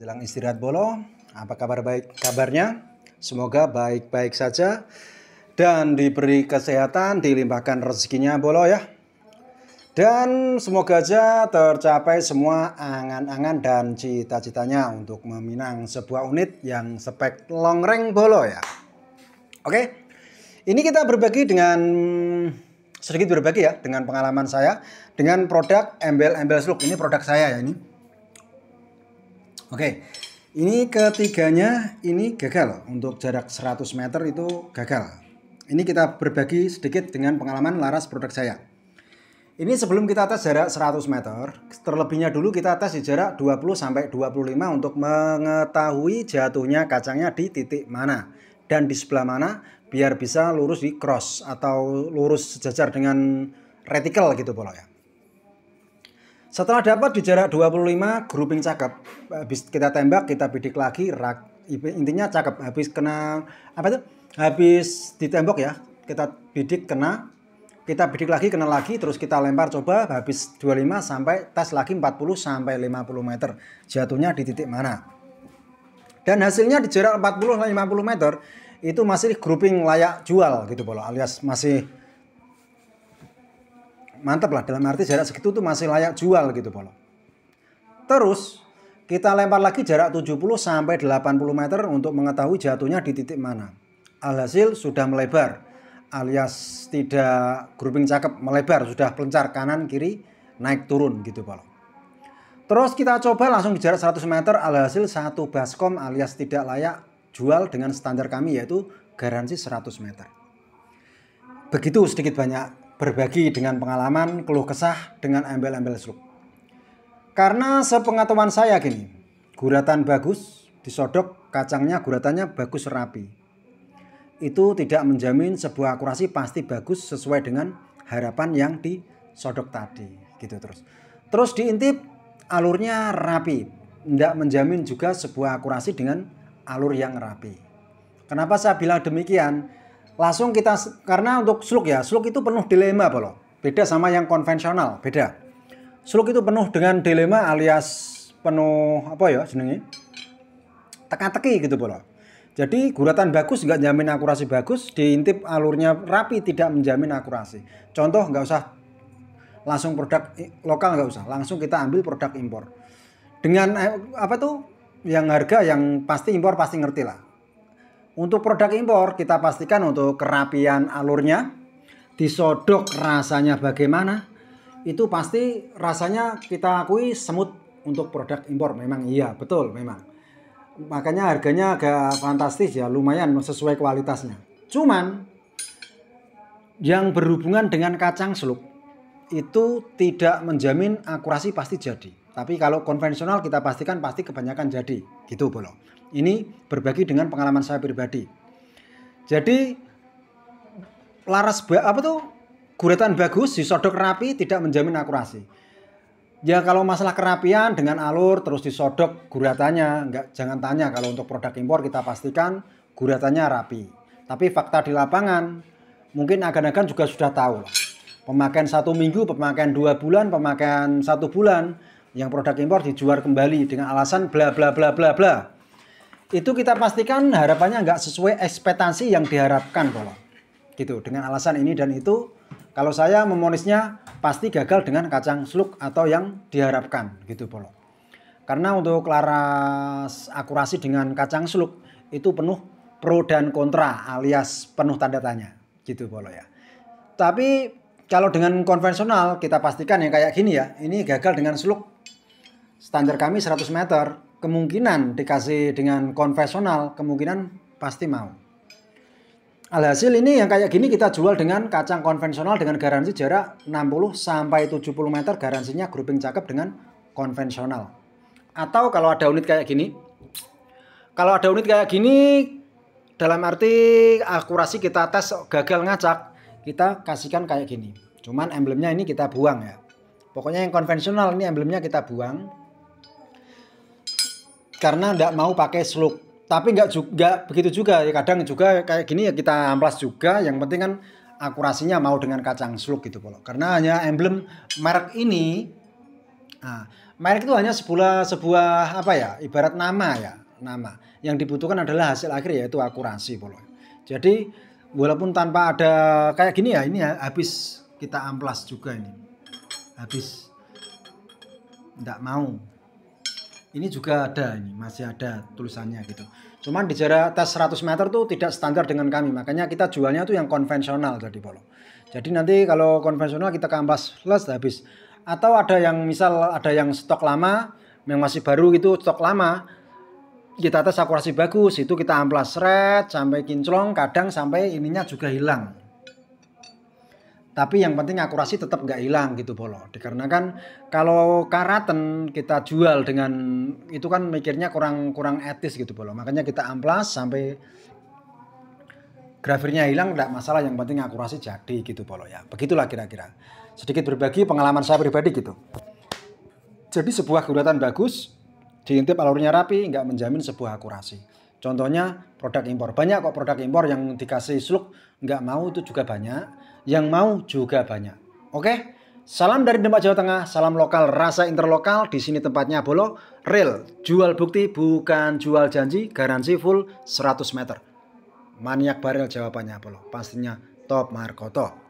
Jelang istirahat Bolo, apa kabarnya? Semoga baik-baik saja dan diberi kesehatan, dilimpahkan rezekinya Bolo ya. Dan semoga aja tercapai semua angan-angan dan cita-citanya untuk meminang sebuah unit yang spek long range Bolo ya. Oke, ini kita sedikit berbagi ya dengan pengalaman saya dengan produk embel-embel slug. Ini produk saya ya ini. Oke, ini ketiganya ini gagal untuk jarak 100 meter itu gagal. Ini kita berbagi sedikit dengan pengalaman laras produk saya. Ini sebelum kita tes jarak 100 meter, terlebihnya dulu kita tes di jarak 20-25 untuk mengetahui jatuhnya kacangnya di titik mana dan di sebelah mana biar bisa lurus di cross atau lurus sejajar dengan reticle gitu Bolo ya. Setelah dapat di jarak 25 grouping cakep, habis kita tembak, kita bidik lagi, intinya cakep. Habis kena habis ditembak ya, kita bidik kena, kita bidik lagi kena lagi, terus kita lempar coba habis 25 sampai tes lagi 40 sampai 50 meter. Jatuhnya di titik mana? Dan hasilnya di jarak 40 50 meter itu masih grouping layak jual gitu Bolo, alias masih mantap lah, dalam arti jarak segitu tuh masih layak jual gitu Bolo. Terus kita lempar lagi jarak 70 sampai 80 meter untuk mengetahui jatuhnya di titik mana. Alhasil sudah melebar, alias tidak grouping cakep, melebar, sudah pelencar kanan kiri naik turun gitu Bolo. Terus kita coba langsung di jarak 100 meter, alhasil satu baskom alias tidak layak jual dengan standar kami, yaitu garansi 100 meter. Begitu sedikit banyak berbagi dengan pengalaman, keluh kesah dengan embel-embel slug. Karena sepengetahuan saya gini, guratan bagus, disodok kacangnya guratannya bagus rapi. Itu tidak menjamin sebuah akurasi pasti bagus sesuai dengan harapan yang disodok tadi gitu terus. Terus diintip alurnya rapi, tidak menjamin juga sebuah akurasi dengan alur yang rapi. Kenapa saya bilang demikian? Langsung kita, karena untuk slug ya, slug itu penuh dilema Bolo. Beda sama yang konvensional, beda. Slug itu penuh dengan dilema alias penuh teka-teki gitu Bolo. Jadi guratan bagus nggak jamin akurasi bagus, diintip alurnya rapi tidak menjamin akurasi. Contoh, nggak usah langsung produk lokal, nggak usah, langsung kita ambil produk impor. Dengan yang harga yang pasti impor pasti ngerti lah. Untuk produk impor kita pastikan untuk kerapian alurnya, disodok rasanya bagaimana, itu pasti rasanya kita akui semut untuk produk impor. Memang iya, betul memang. Makanya harganya agak fantastis ya, lumayan sesuai kualitasnya. Cuman yang berhubungan dengan kacang slug itu tidak menjamin akurasi pasti jadi. Tapi kalau konvensional kita pastikan pasti kebanyakan jadi, gitu Bolo. Ini berbagi dengan pengalaman saya pribadi. Jadi guratan bagus, disodok rapi tidak menjamin akurasi. Ya kalau masalah kerapian dengan alur terus disodok guratannya, jangan tanya. Kalau untuk produk impor kita pastikan guratannya rapi. Tapi fakta di lapangan mungkin agan-agan juga sudah tahu lah. Pemakaian 1 minggu, pemakaian 2 bulan, pemakaian 1 bulan, yang produk impor dijual kembali dengan alasan bla bla bla bla bla. Itu kita pastikan harapannya nggak sesuai ekspektasi yang diharapkan Bolo. Gitu, dengan alasan ini dan itu, kalau saya memonisnya pasti gagal dengan kacang slug atau yang diharapkan gitu Bolo. Karena untuk laras akurasi dengan kacang slug itu penuh pro dan kontra alias penuh tanda tanya gitu Bolo ya. Tapi kalau dengan konvensional kita pastikan yang kayak gini ya, ini gagal dengan slug. Standar kami 100 meter, kemungkinan dikasih dengan konvensional, kemungkinan pasti mau. Alhasil ini yang kayak gini kita jual dengan kacang konvensional dengan garansi jarak 60 sampai 70 meter, garansinya grouping cakep dengan konvensional. Atau kalau ada unit kayak gini, dalam arti akurasi kita tes gagal ngacak, kita kasihkan kayak gini. Cuman emblemnya ini kita buang ya. Pokoknya yang konvensional ini emblemnya kita buang. Karena nggak mau pakai slug. Tapi nggak begitu juga. Kadang juga kayak gini ya kita amplas juga. Yang penting kan akurasinya mau dengan kacang slug gitu Bolo. Karena hanya emblem merek ini, Merek itu hanya sebuah apa ya, ibarat nama ya, nama. Yang dibutuhkan adalah hasil akhir yaitu akurasi Bolo. Jadi walaupun tanpa ada kayak gini ya, ini ya, habis kita amplas juga ini. Habis. Enggak mau. Ini juga ada, ini masih ada tulisannya gitu. Cuman di jarak tes 100 meter tuh tidak standar dengan kami. Makanya kita jualnya tuh yang konvensional jadi Bolo. Jadi nanti kalau konvensional kita ke amplas plus habis. Atau ada yang misal ada yang stok lama, yang masih baru gitu stok lama, kita tes akurasi bagus, itu kita amplas seret sampai kinclong, kadang sampai ininya juga hilang. Tapi yang penting akurasi tetap nggak hilang gitu Bolo. Dikarenakan kalau karaten kita jual dengan itu kan mikirnya kurang etis gitu Bolo. Makanya kita amplas sampai grafirnya hilang nggak masalah, yang penting akurasi jadi gitu Bolo ya. Begitulah kira-kira. Sedikit berbagi pengalaman saya pribadi gitu. Jadi sebuah guratan bagus, diintip alurnya rapi, nggak menjamin sebuah akurasi. Contohnya produk impor. Banyak kok produk impor yang dikasih slug nggak mau, itu juga banyak. Yang mau juga banyak. Oke? Salam dari Demak Jawa Tengah, salam lokal, rasa interlokal. Di sini tempatnya Bolo, real, jual bukti bukan jual janji, garansi full 100 meter. Maniak barel jawabannya Bolo, pastinya Top Markoto.